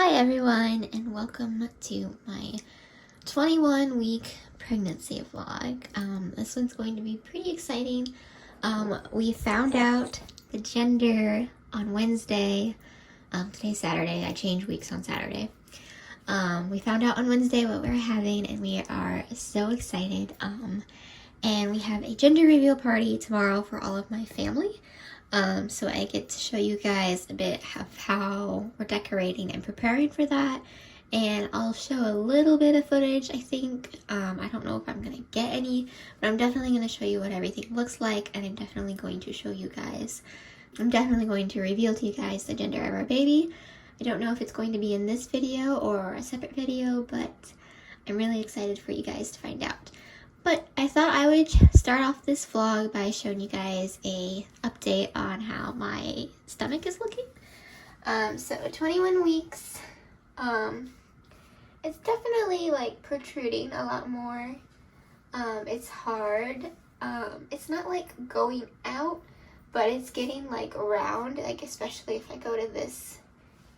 Hi everyone, and welcome to my 21-week pregnancy vlog. This one's going to be pretty exciting. We found out the gender on Wednesday. Today's Saturday. I change weeks on Saturday. We found out on Wednesday what we were having, and we are so excited. And we have a gender reveal party tomorrow for all of my family. So I get to show you guys a bit of how we're decorating and preparing for that. And I'll show a little bit of footage, I think. I don't know if I'm going to get any, but I'm definitely going to show you what everything looks like. And I'm definitely going to show you guys, I'm definitely going to reveal to you guys the gender of our baby. I don't know if it's going to be in this video or a separate video, but I'm really excited for you guys to find out. But I thought I would start off this vlog by showing you guys a update on how my stomach is looking. So 21 weeks, it's definitely like protruding a lot more. It's hard. It's not like going out, but it's getting like round, like especially if I go to this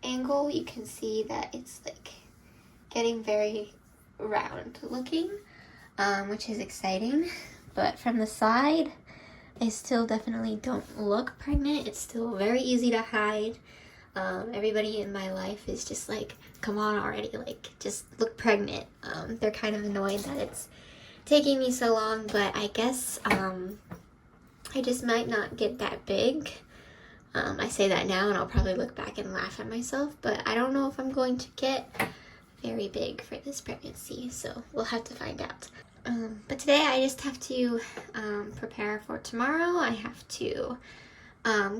angle, you can see that it's like getting very round looking. Which is exciting, but from the side, I still definitely don't look pregnant. It's still very easy to hide. Everybody in my life is just like, come on already, like, just look pregnant. They're kind of annoyed that it's taking me so long, but I guess, I just might not get that big. I say that now and I'll probably look back and laugh at myself, but I don't know if I'm going to get very big for this pregnancy, so we'll have to find out. But today I just have to prepare for tomorrow. I have to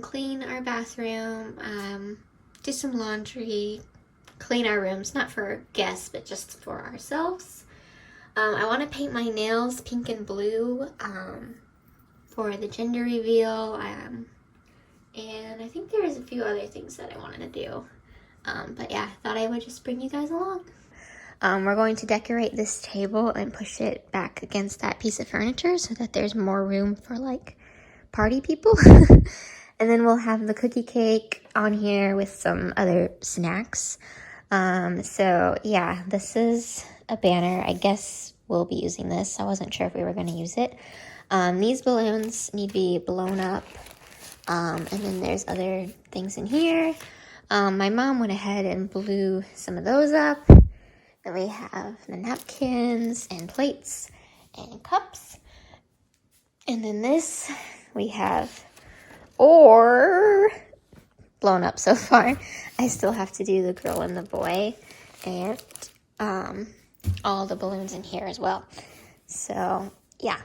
clean our bathroom, do some laundry, clean our rooms, not for guests, but just for ourselves. I want to paint my nails pink and blue for the gender reveal, and I think there's a few other things that I wanted to do. But yeah, I thought I would just bring you guys along. We're going to decorate this table and push it back against that piece of furniture so that there's more room for like party people. And then we'll have the cookie cake on here with some other snacks. So yeah, this is a banner. I guess we'll be using this. I wasn't sure if we were going to use it. These balloons need to be blown up. And then there's other things in here. My mom went ahead and blew some of those up. Then we have the napkins and plates and cups. And then this we have blown up so far. I still have to do the girl and the boy and all the balloons in here as well. So yeah.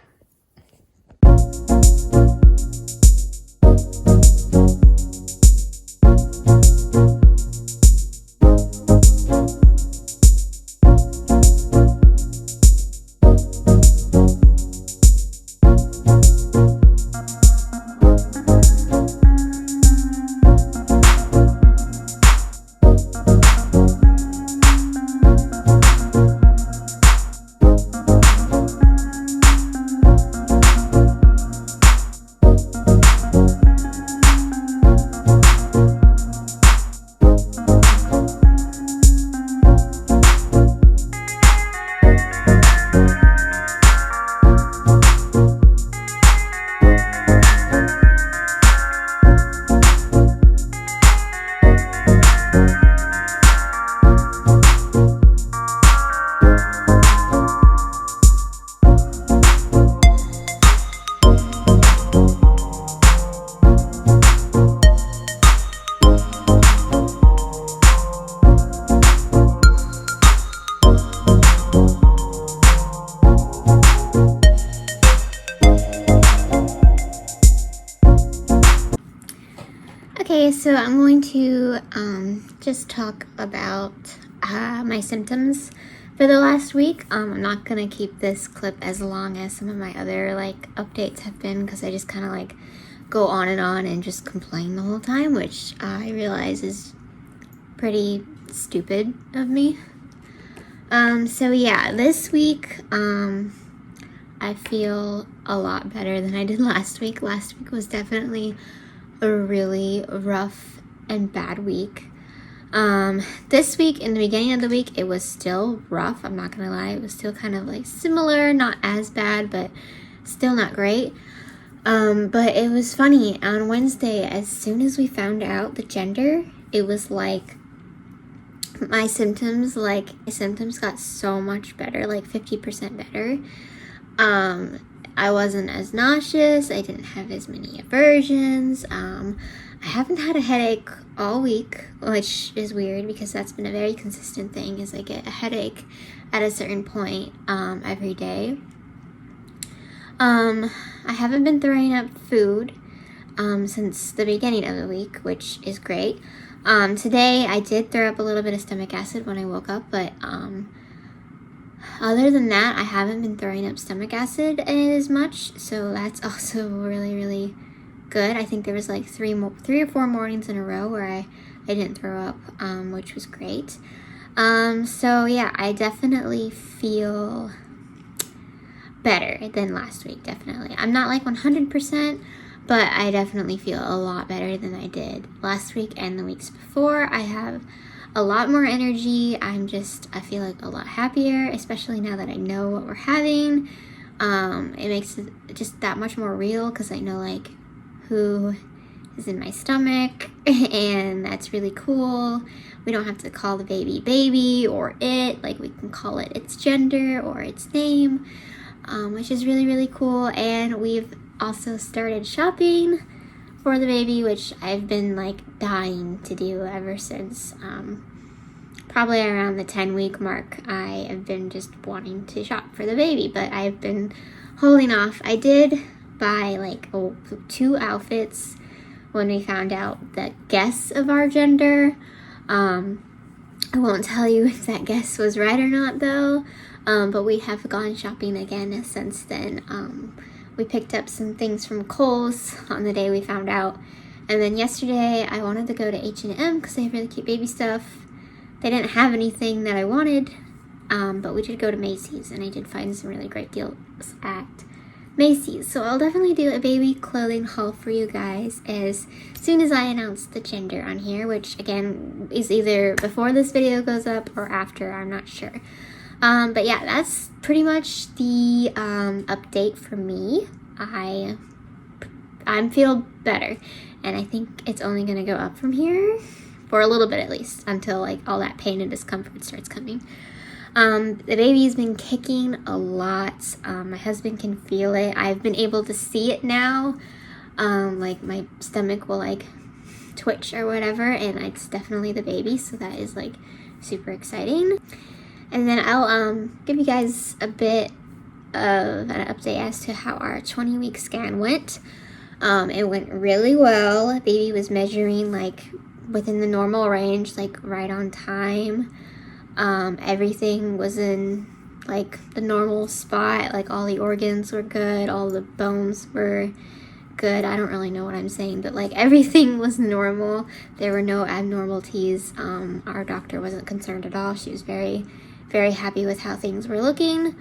Okay, so I'm going to just talk about my symptoms for the last week. I'm not going to keep this clip as long as some of my other like updates have been, because I just kind of like go on and just complain the whole time, which I realize is pretty stupid of me. So yeah, this week I feel a lot better than I did last week. Last week was definitely a really rough and bad week. This week, in the beginning of the week, it was still rough. I'm not gonna lie. It was still kind of like similar, not as bad, but still not great. But it was funny. On Wednesday, as soon as we found out the gender, it was like my symptoms got so much better, like 50% better. I wasn't as nauseous. I didn't have as many aversions. I haven't had a headache all week, which is weird because that's been a very consistent thing, is I get a headache at a certain point every day. I haven't been throwing up food since the beginning of the week, which is great. Today I did throw up a little bit of stomach acid when I woke up, but other than that, I haven't been throwing up stomach acid as much, so that's also really, really good. I think there was like three or four mornings in a row where I didn't throw up, which was great. So yeah, I definitely feel better than last week, definitely. I'm not like 100%, but I definitely feel a lot better than I did last week and the weeks before. I have a lot more energy. I feel like a lot happier, especially now that I know what we're having. It makes it just that much more real because I know like who is in my stomach, and that's really cool. We don't have to call the baby or it, like we can call it its gender or its name, which is really, really cool. And we've also started shopping for the baby, which I've been like dying to do ever since probably around the 10-week mark. I have been just wanting to shop for the baby, but I've been holding off. I did buy like 2 outfits when we found out the guess of our gender. I won't tell you if that guess was right or not though, but we have gone shopping again since then. We picked up some things from Kohl's on the day we found out, and then yesterday I wanted to go to H&M because they have really cute baby stuff. They didn't have anything that I wanted, but we did go to Macy's, and I did find some really great deals at Macy's. So I'll definitely do a baby clothing haul for you guys as soon as I announce the gender on here, which again is either before this video goes up or after, I'm not sure. But yeah, that's pretty much the update for me. I feel better, and I think it's only gonna go up from here for a little bit at least, until like all that pain and discomfort starts coming. The baby's been kicking a lot. My husband can feel it. I've been able to see it now. Like my stomach will like twitch or whatever, and it's definitely the baby, so that is like super exciting. And then I'll give you guys a bit of an update as to how our 20-week scan went. It went really well. Baby was measuring like within the normal range, like right on time. Everything was in like the normal spot, like all the organs were good, all the bones were good. I don't really know what I'm saying, but like everything was normal. There were no abnormalities. Our doctor wasn't concerned at all. She was very, very happy with how things were looking.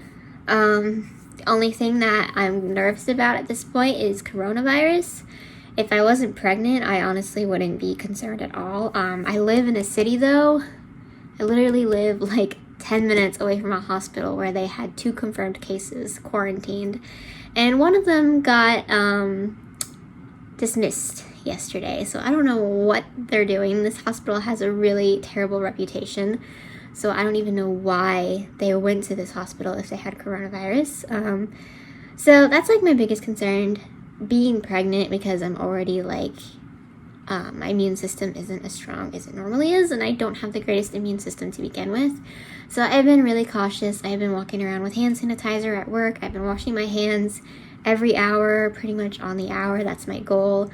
The only thing that I'm nervous about at this point is coronavirus. If I wasn't pregnant, I honestly wouldn't be concerned at all. I live in a city though. I literally live like 10 minutes away from a hospital where they had 2 confirmed cases quarantined, and one of them got dismissed yesterday. So I don't know what they're doing. This hospital has a really terrible reputation, so I don't even know why they went to this hospital if they had coronavirus. So that's like my biggest concern, being pregnant, because I'm already like my immune system isn't as strong as it normally is, and I don't have the greatest immune system to begin with. So I've been really cautious. I've been walking around with hand sanitizer at work. I've been washing my hands every hour, pretty much on the hour. That's my goal.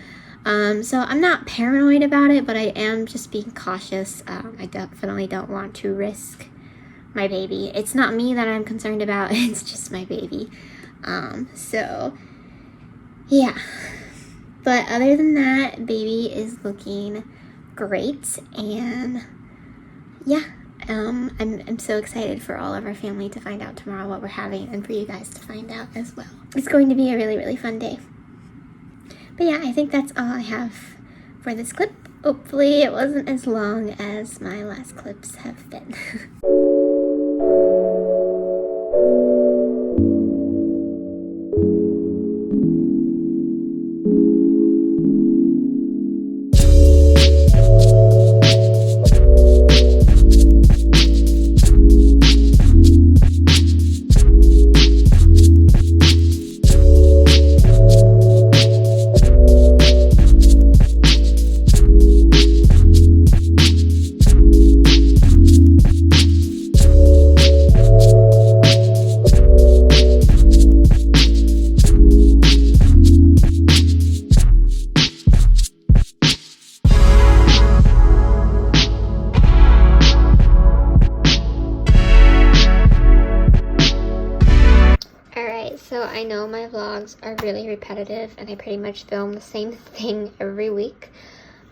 So I'm not paranoid about it, but I am just being cautious. I definitely don't want to risk my baby. It's not me that I'm concerned about, it's just my baby. So yeah. But other than that, baby is looking great, and yeah, I'm so excited for all of our family to find out tomorrow what we're having, and for you guys to find out as well. It's going to be a really, really fun day. But yeah, I think that's all I have for this clip. Hopefully it wasn't as long as my last clips have been. So I know my vlogs are really repetitive and I pretty much film the same thing every week.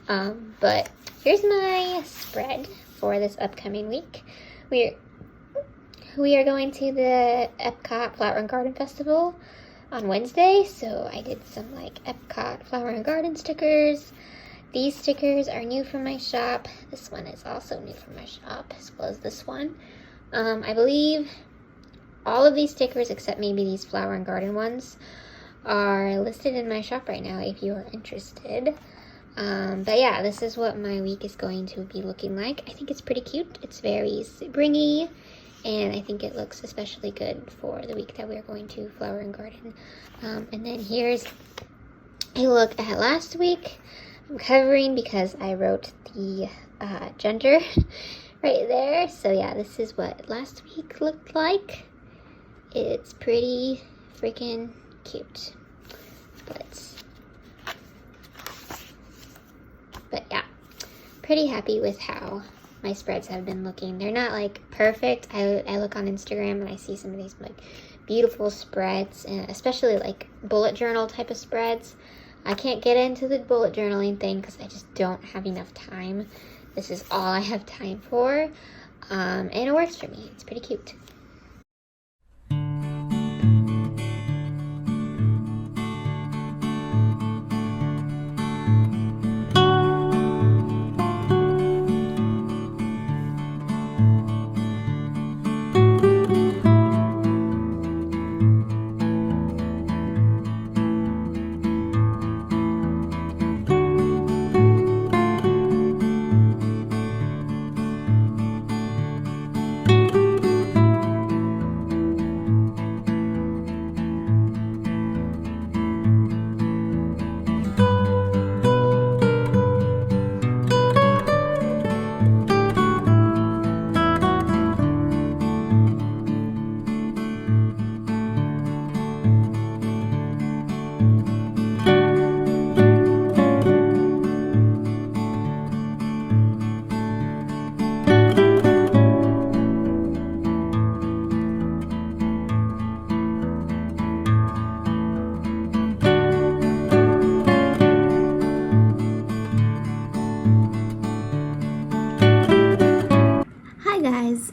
But here's my spread for this upcoming week. We are going to the Epcot Flower and Garden Festival on Wednesday, so I did some like Epcot Flower and Garden stickers. These stickers are new from my shop. This one is also new from my shop, as well as this one. I believe all of these stickers, except maybe these flower and garden ones, are listed in my shop right now if you are interested. But yeah, this is what my week is going to be looking like. I think it's pretty cute. It's very springy, and I think it looks especially good for the week that we're going to flower and garden. And then here's a look at last week. I'm covering because I wrote the gender right there. So yeah, this is what last week looked like. It's pretty freaking cute. But yeah, pretty happy with how my spreads have been looking. They're not like perfect. I look on Instagram and I see some of these like beautiful spreads, and especially like bullet journal type of spreads. I can't get into the bullet journaling thing because I just don't have enough time. This is all I have time for, and it works for me. It's pretty cute.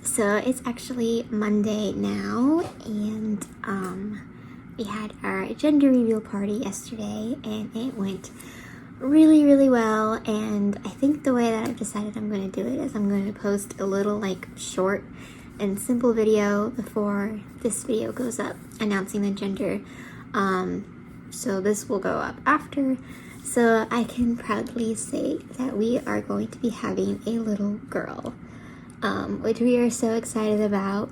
So it's actually Monday now, and we had our gender reveal party yesterday, and it went really well. And I think the way that I've decided I'm going to do it is I'm going to post a little like short and simple video before this video goes up announcing the gender. So this will go up after, so I can proudly say that we are going to be having a little girl. Which we are so excited about.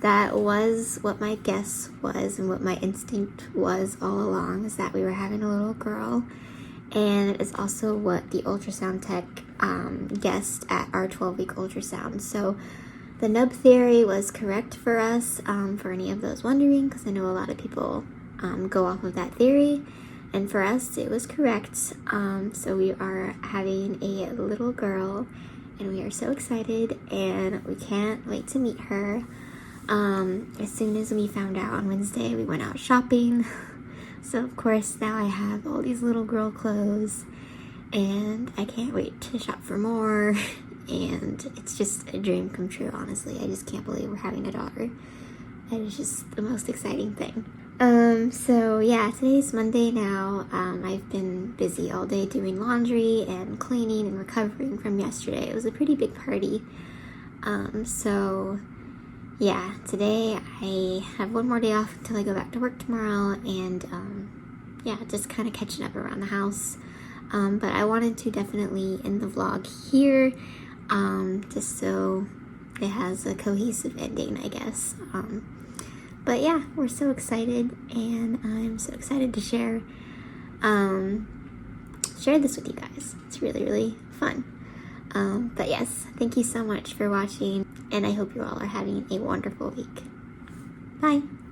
That was what my guess was and what my instinct was all along, is that we were having a little girl. And it is also what the ultrasound tech guessed at our 12-week ultrasound. So the nub theory was correct for us, for any of those wondering, because I know a lot of people go off of that theory. And for us, it was correct. So we are having a little girl, and we are so excited, and we can't wait to meet her. As soon as we found out on Wednesday, we went out shopping. So of course now I have all these little girl clothes, and I can't wait to shop for more. And it's just a dream come true, honestly. I just can't believe we're having a daughter. That is just the most exciting thing. So yeah, today's Monday now. I've been busy all day doing laundry and cleaning and recovering from yesterday. It was a pretty big party. So yeah, today I have one more day off until I go back to work tomorrow, and yeah, just kind of catching up around the house. But I wanted to definitely end the vlog here, just so it has a cohesive ending, I guess. But yeah, we're so excited, and I'm so excited to share this with you guys. It's really, really fun. But yes, thank you so much for watching, and I hope you all are having a wonderful week. Bye!